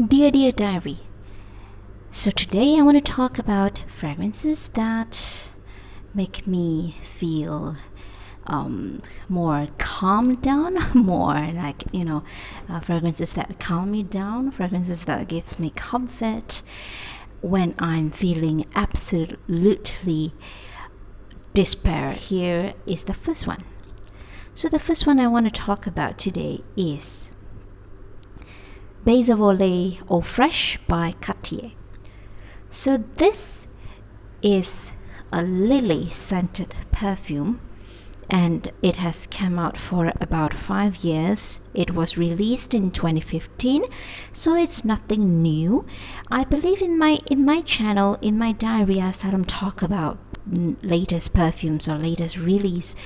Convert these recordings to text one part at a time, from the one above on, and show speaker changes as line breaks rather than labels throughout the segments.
Dear Diary. So today I want to talk about fragrances that make me feel more calmed down, more like, fragrances that calm me down, fragrances that gives me comfort when I'm feeling absolutely despair. Here is the first one. So the first one I want to talk about today is Baiser Vole Eau Fraiche by Cartier. So this is a lily scented perfume, and it has come out for about 5 years. It was released in 2015, so it's nothing new. I believe in my channel, in my diary, I seldom talk about latest perfumes or latest release,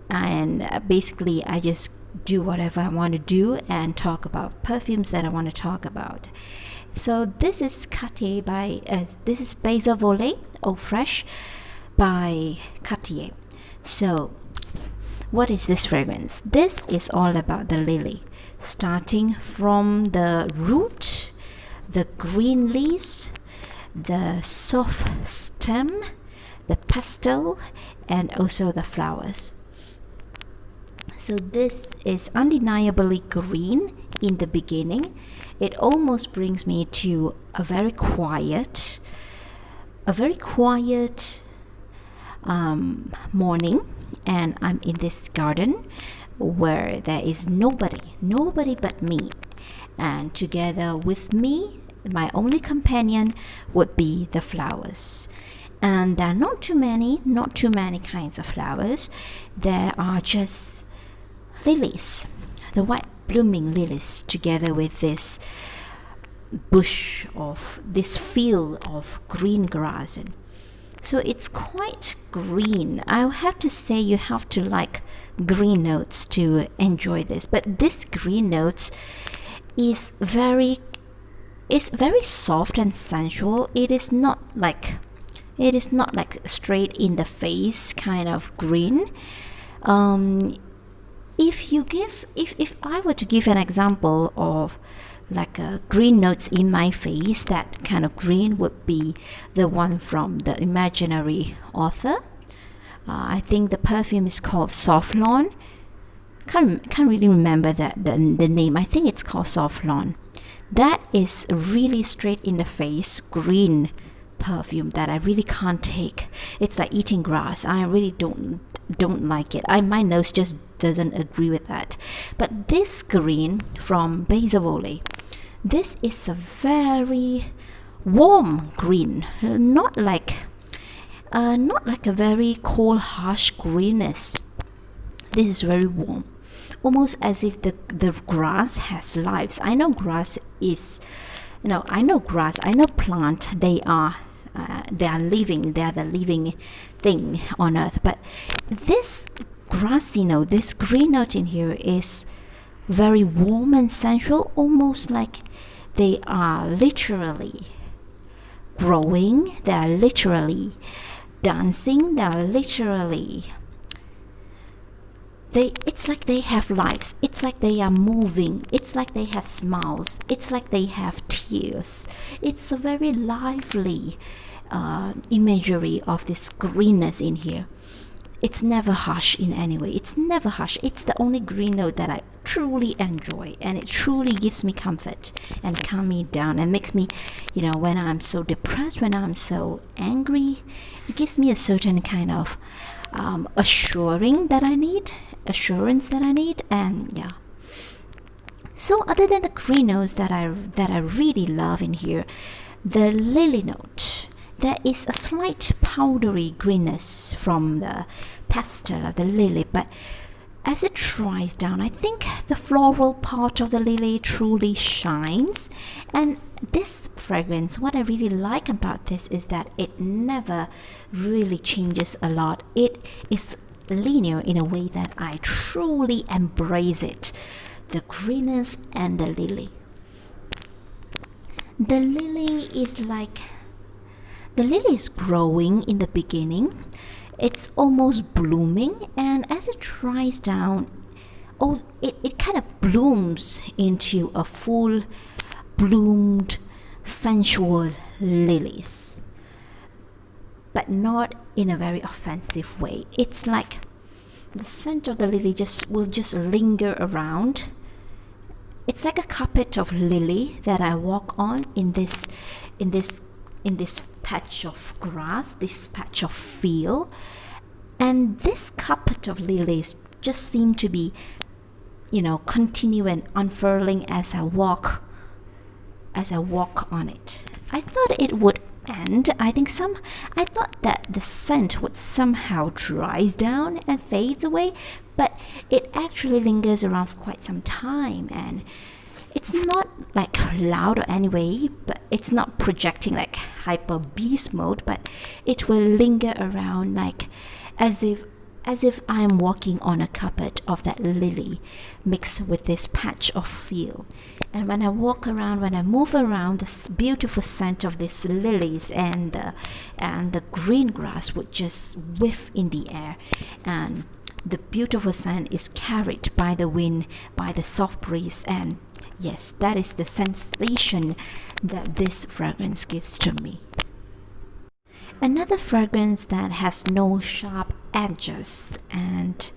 and basically I just do whatever I want to do and talk about perfumes that I want to talk about. So this is Cartier this is Baiser Vole Eau Fraiche by Cartier. So what is this fragrance? This is all about the lily, starting from the root, the green leaves, the soft stem, the pastel, and also the flowers. So this is undeniably green in the beginning. It almost brings me to a very quiet morning, and I'm in this garden where there is nobody but me, and together with me, my only companion would be the flowers. And there are not too many kinds of flowers. There are just lilies, the white blooming lilies, together with this bush of this field of green grass. And so it's quite green. I'll have to say you have to like green notes to enjoy this. But this green notes is very soft and sensual. It is not like straight in the face kind of green. If I were to give an example of like a green notes in my face, that kind of green would be the one from the imaginary author. I think the perfume is called Soft Lawn. Can't really remember the name. I think it's called Soft Lawn. That is really straight in the face green perfume that I really can't take. It's like eating grass. I really don't like it. My nose just doesn't agree with that. But this green from Baiser Vole, this is a very warm green, not like a very cold, harsh greenness. This is very warm, almost as if the grass has lives. I know grass, I know plant. They are living. They are the living thing on earth. But this grassy note, this green note in here is very warm and sensual, almost like they are literally growing. They are literally dancing. They are literally. It's like they have lives. It's like they are moving. It's like they have smiles. It's like they have tears. It's a very lively imagery of this greenness in here. It's never harsh in any way. It's never harsh. It's the only green note that I truly enjoy, and it truly gives me comfort and calm me down and makes me, when I'm so depressed, when I'm so angry, it gives me a certain kind of assurance that I need, and yeah. So other than the green notes that I really love in here, the lily note, there is a slight powdery greenness from the pastel of the lily, but as it dries down, I think the floral part of the lily truly shines. And this fragrance, what I really like about this is that it never really changes a lot. It is linear in a way that I truly embrace it. The greenness and the lily. The lily is growing in the beginning. It's almost blooming, and as it dries down, it kind of blooms into a full bloomed sensual lilies, but not in a very offensive way. It's like the scent of the lily will just linger around. It's like a carpet of lily that I walk on in this patch of grass, this patch of field, and this carpet of lilies just seem to be, continue and unfurling as I walk on it. I thought it would end. I thought that the scent would somehow dries down and fades away, but it actually lingers around for quite some time, and it's not like loud or anyway, but it's not projecting like hyper beast mode, but it will linger around like as if I'm walking on a carpet of that lily mixed with this patch of field. And when I move around, this beautiful scent of these lilies and the green grass would just whiff in the air, and the beautiful scent is carried by the wind, by the soft breeze, and yes, that is the sensation that this fragrance gives to me. Another fragrance that has no sharp edges and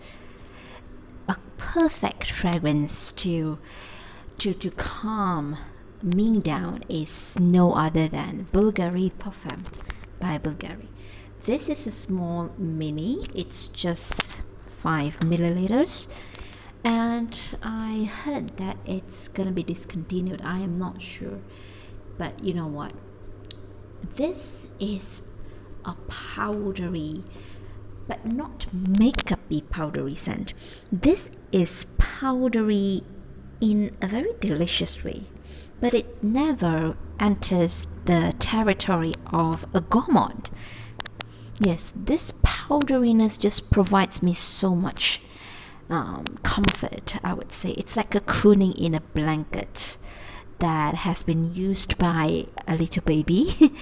a perfect fragrance to calm me down is no other than Bulgari Parfum by Bulgari. This is a small mini. It's just 5 milliliters, and I heard that it's gonna be discontinued. I am not sure, but you know what? This is a powdery, but not makeup-y powdery scent. This is powdery in a very delicious way, but it never enters the territory of a gourmand. Yes, this powderiness just provides me so much comfort, I would say. It's like a cooling in a blanket that has been used by a little baby.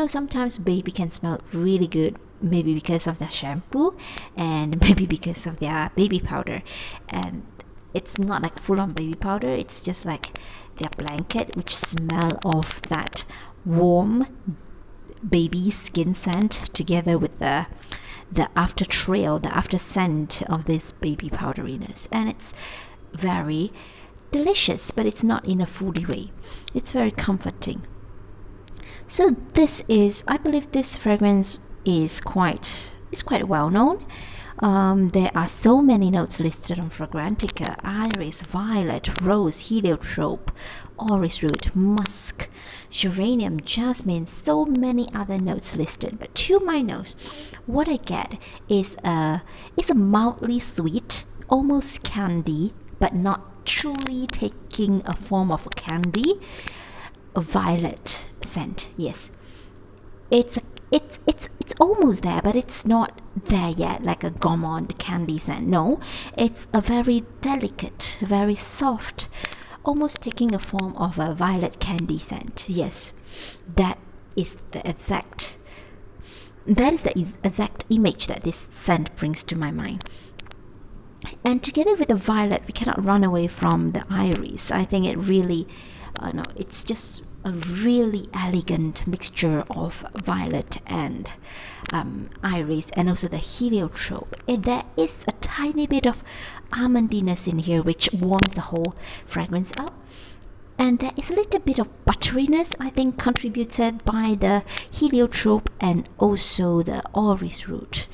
Sometimes baby can smell really good, maybe because of their shampoo and maybe because of their baby powder. And it's not like full-on baby powder, it's just like their blanket, which smell of that warm baby skin scent together with the after scent of this baby powderiness. And it's very delicious, but it's not in a foodie way. It's very comforting. So I believe this fragrance is quite well known. There are so many notes listed on Fragrantica: iris, violet, rose, heliotrope, orris root, musk, geranium, jasmine, so many other notes listed. But to my nose, what I get is a mildly sweet, almost candy, but not truly taking a form of candy, a violet scent. Yes, it's almost there, but it's not there yet, like a gourmand candy scent. No, it's a very delicate, very soft, almost taking a form of a violet candy scent. Yes, that is the exact image that this scent brings to my mind. And together with the violet, we cannot run away from the iris. I think it really, it's just a really elegant mixture of violet and iris, and also the heliotrope. And there is a tiny bit of almondiness in here, which warms the whole fragrance up. And there is a little bit of butteriness, I think, contributed by the heliotrope and also the orris root.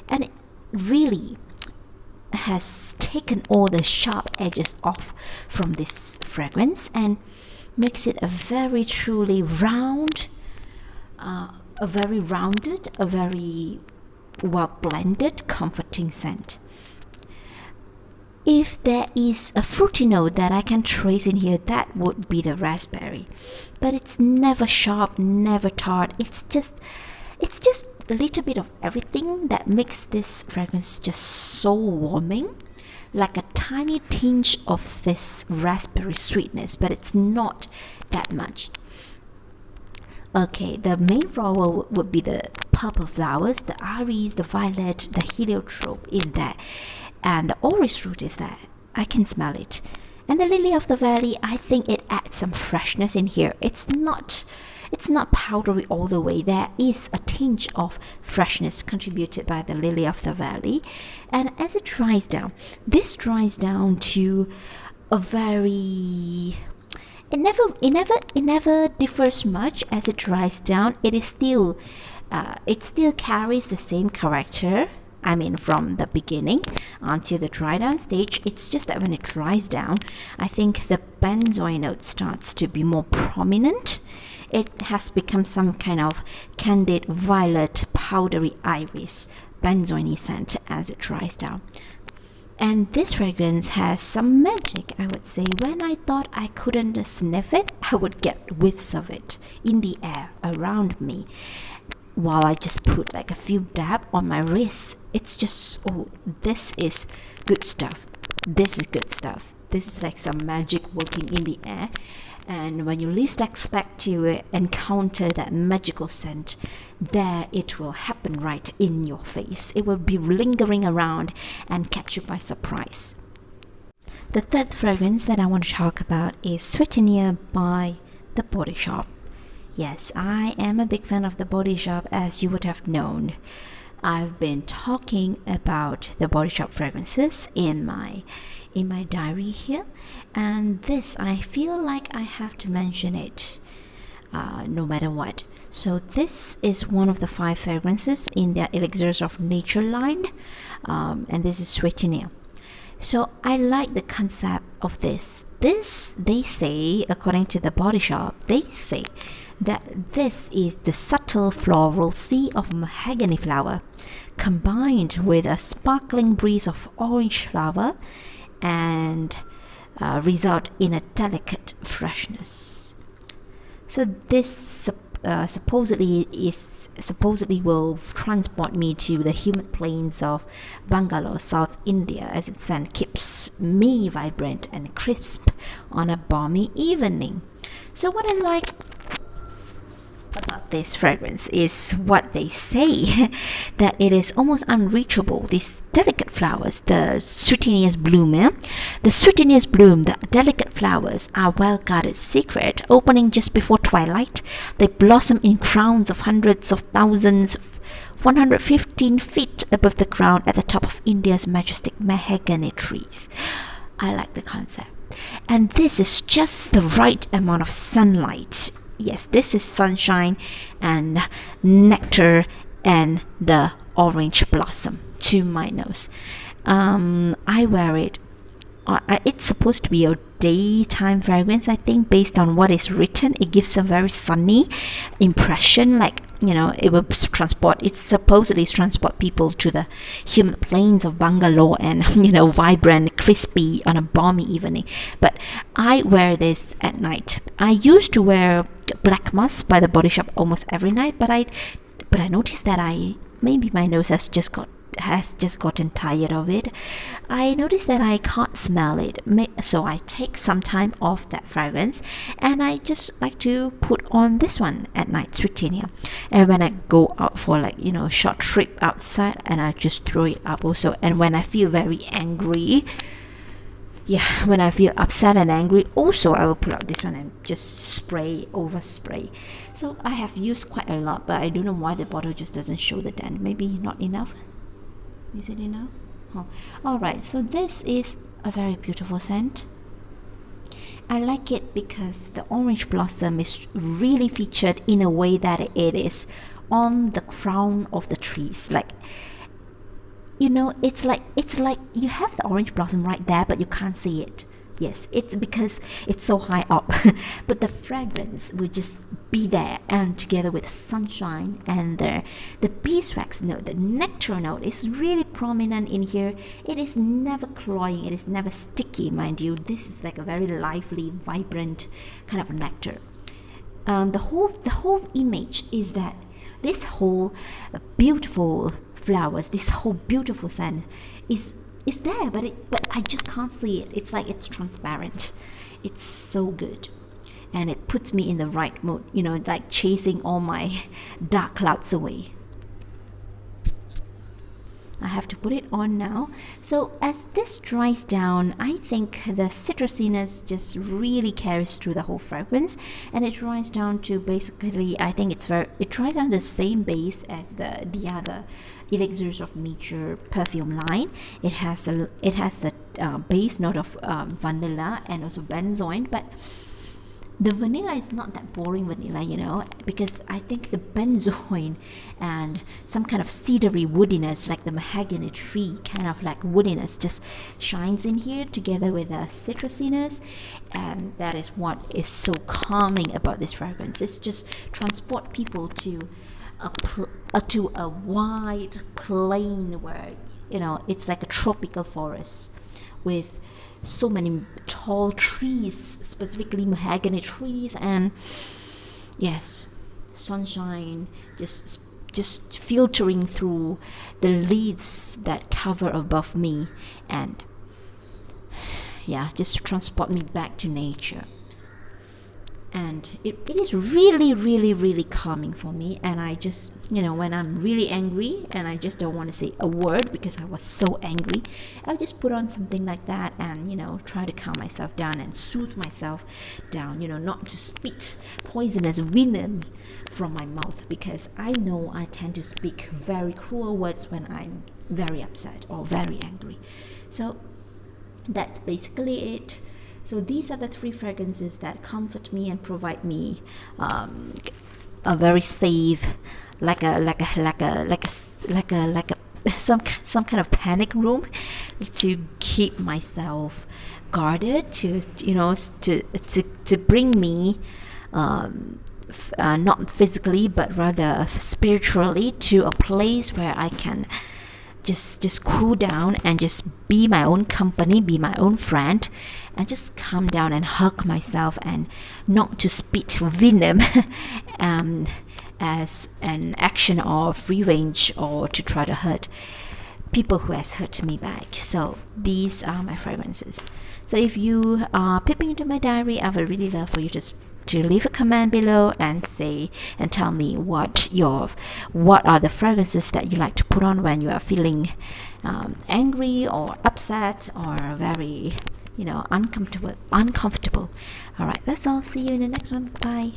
And it really has taken all the sharp edges off from this fragrance and makes it a very truly rounded, a very well blended, comforting scent. If there is a fruity note that I can trace in here, that would be the raspberry. But it's never sharp, never tart. It's just a little bit of everything that makes this fragrance just so warming, like a tiny tinge of this raspberry sweetness, but it's not that much. Okay, the main flower would be the purple flowers, the iris, the violet, the heliotrope is there, and the orris root is there. I can smell it. And the Lily of the Valley, I think it adds some freshness in here. It's not powdery all the way. There is a tinge of freshness contributed by the Lily of the Valley. And as it dries down, this dries down to a very... It never differs much as it dries down. It still carries the same character. I mean, from the beginning until the dry down stage. It's just that when it dries down, I think the benzoin note starts to be more prominent. It has become some kind of candid violet powdery iris benzoin scent as it dries down. And this fragrance has some magic, I would say. When I thought I couldn't sniff it, I would get whiffs of it in the air around me, while I just put like a few dabs on my wrists. It's just, oh, this is good stuff. This is good stuff. This is like some magic working in the air. And when you least expect to encounter that magical scent, there it will happen right in your face. It will be lingering around and catch you by surprise. The third fragrance that I want to talk about is Souvenir by The Body Shop. Yes, I am a big fan of The Body Shop, as you would have known. I've been talking about The Body Shop fragrances in my diary here, and this, I feel like I have to mention it no matter what. So this is one of the 5 fragrances in their Elixirs of Nature line, and this is Souvenir. So I like the concept of this. This, they say, according to The Body Shop, they say that this is the subtle floral sea of mahogany flower combined with a sparkling breeze of orange flower, and result in a delicate freshness. So this supposedly will transport me to the humid plains of Bangalore, South India, as its scent keeps me vibrant and crisp on a balmy evening. So what I like about this fragrance is what they say, that it is almost unreachable. These delicate flowers, the Souvenir's bloom, the Souvenir's bloom, the delicate flowers are well-guarded secret. Opening just before twilight, they blossom in crowns of hundreds of thousands, 115 feet above the ground at the top of India's majestic mahogany trees. I like the concept. And this is just the right amount of sunlight. Yes, this is sunshine and nectar and the orange blossom to my nose. I wear it. It's supposed to be a daytime fragrance, I think, based on what is written. It gives a very sunny impression, like, you know, it supposedly transport people to the humid plains of Bangalore and, you know, vibrant, crispy on a balmy evening. But I wear this at night. I used to wear Black Musk by The Body Shop almost every night, but I noticed that maybe my nose has just gotten tired of it. I noticed that I can't smell it, so I take some time off that fragrance, and I just like to put on this one at night, Souvenir. And when I go out for, like, you know, short trip outside, and I just throw it up also. And when I feel very angry, when I feel upset and angry, also I will pull out this one and just overspray. So I have used quite a lot, but I don't know why the bottle just doesn't show the dent. Maybe not enough. Is it enough? Oh, alright, so this is a very beautiful scent. I like it because the orange blossom is really featured in a way that it is on the crown of the trees. Like, you know, it's like you have the orange blossom right there, but you can't see it. Yes, it's because it's so high up. But the fragrance will just be there, and together with sunshine and the beeswax note, the nectar note is really prominent in here. It is never cloying, it is never sticky, mind you. This is like a very lively, vibrant kind of nectar. The whole image is that this whole beautiful flowers, this whole beautiful scent is there, but I just can't see it. It's like it's transparent. It's so good, and it puts me in the right mood, you know, like chasing all my dark clouds away. I have to put it on now. So as this dries down, I think the citrusiness just really carries through the whole fragrance, and it dries down to basically, I think it dries down the same base as the other Elixirs of Nature perfume line. It has the base note of vanilla and also benzoin, but the vanilla is not that boring vanilla, because I think the benzoin and some kind of cedary woodiness, like the mahogany tree kind of like woodiness, just shines in here together with the citrusiness, and that is what is so calming about this fragrance. It's just transport people to a wide plain where it's like a tropical forest with so many tall trees, specifically mahogany trees, and yes, sunshine just filtering through the leaves that cover above me, and yeah, just transport me back to nature. And it is really, really, really calming for me. And I just, when I'm really angry and I just don't want to say a word because I was so angry, I'll just put on something like that and, try to calm myself down and soothe myself down, not to spit poisonous venom from my mouth, because I know I tend to speak very cruel words when I'm very upset or very angry. So that's basically it. So these are the 3 fragrances that comfort me and provide me a very safe, some kind of panic room to keep myself guarded, to bring me not physically but rather spiritually to a place where I can just cool down and just be my own company, be my own friend, and just calm down and hug myself and not to spit venom as an action of revenge or to try to hurt people who has hurt me back. So these are my fragrances. So if you are peeping into my diary, I would really love for you to leave a comment below and tell me what are the fragrances that you like to put on when you are feeling angry or upset or very uncomfortable. All right, that's all. See you in the next one. Bye.